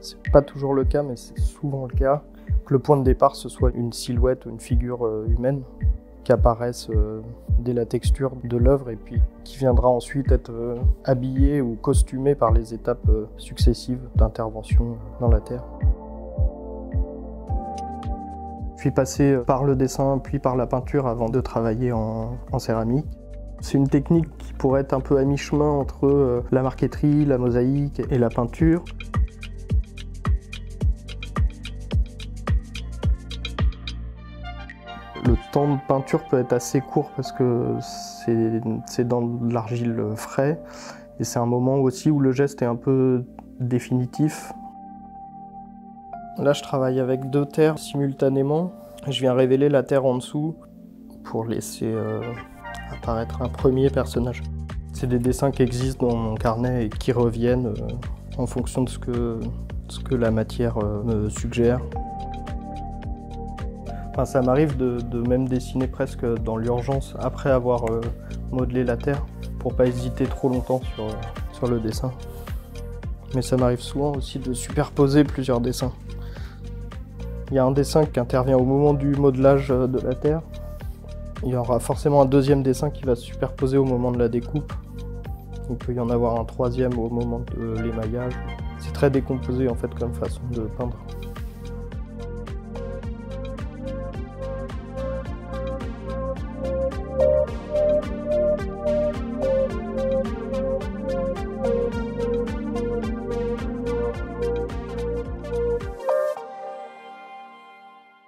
C'est pas toujours le cas, mais c'est souvent le cas, que le point de départ ce soit une silhouette ou une figure humaine qui apparaisse dès la texture de l'œuvre et puis qui viendra ensuite être habillée ou costumée par les étapes successives d'intervention dans la terre. Je suis passé par le dessin puis par la peinture avant de travailler en céramique. C'est une technique qui pourrait être un peu à mi-chemin entre la marqueterie, la mosaïque et la peinture. Le temps de peinture peut être assez court parce que c'est dans de l'argile frais et c'est un moment aussi où le geste est un peu définitif. Là, je travaille avec deux terres simultanément. Je viens révéler la terre en dessous pour laisser apparaître un premier personnage. C'est des dessins qui existent dans mon carnet et qui reviennent en fonction de ce que la matière me suggère. Enfin, ça m'arrive de même dessiner presque dans l'urgence après avoir modelé la terre pour pas hésiter trop longtemps sur le dessin. Mais ça m'arrive souvent aussi de superposer plusieurs dessins. Il y a un dessin qui intervient au moment du modelage de la terre. Il y aura forcément un deuxième dessin qui va se superposer au moment de la découpe. Il peut y en avoir un troisième au moment de l'émaillage. C'est très décomposé en fait comme façon de peindre.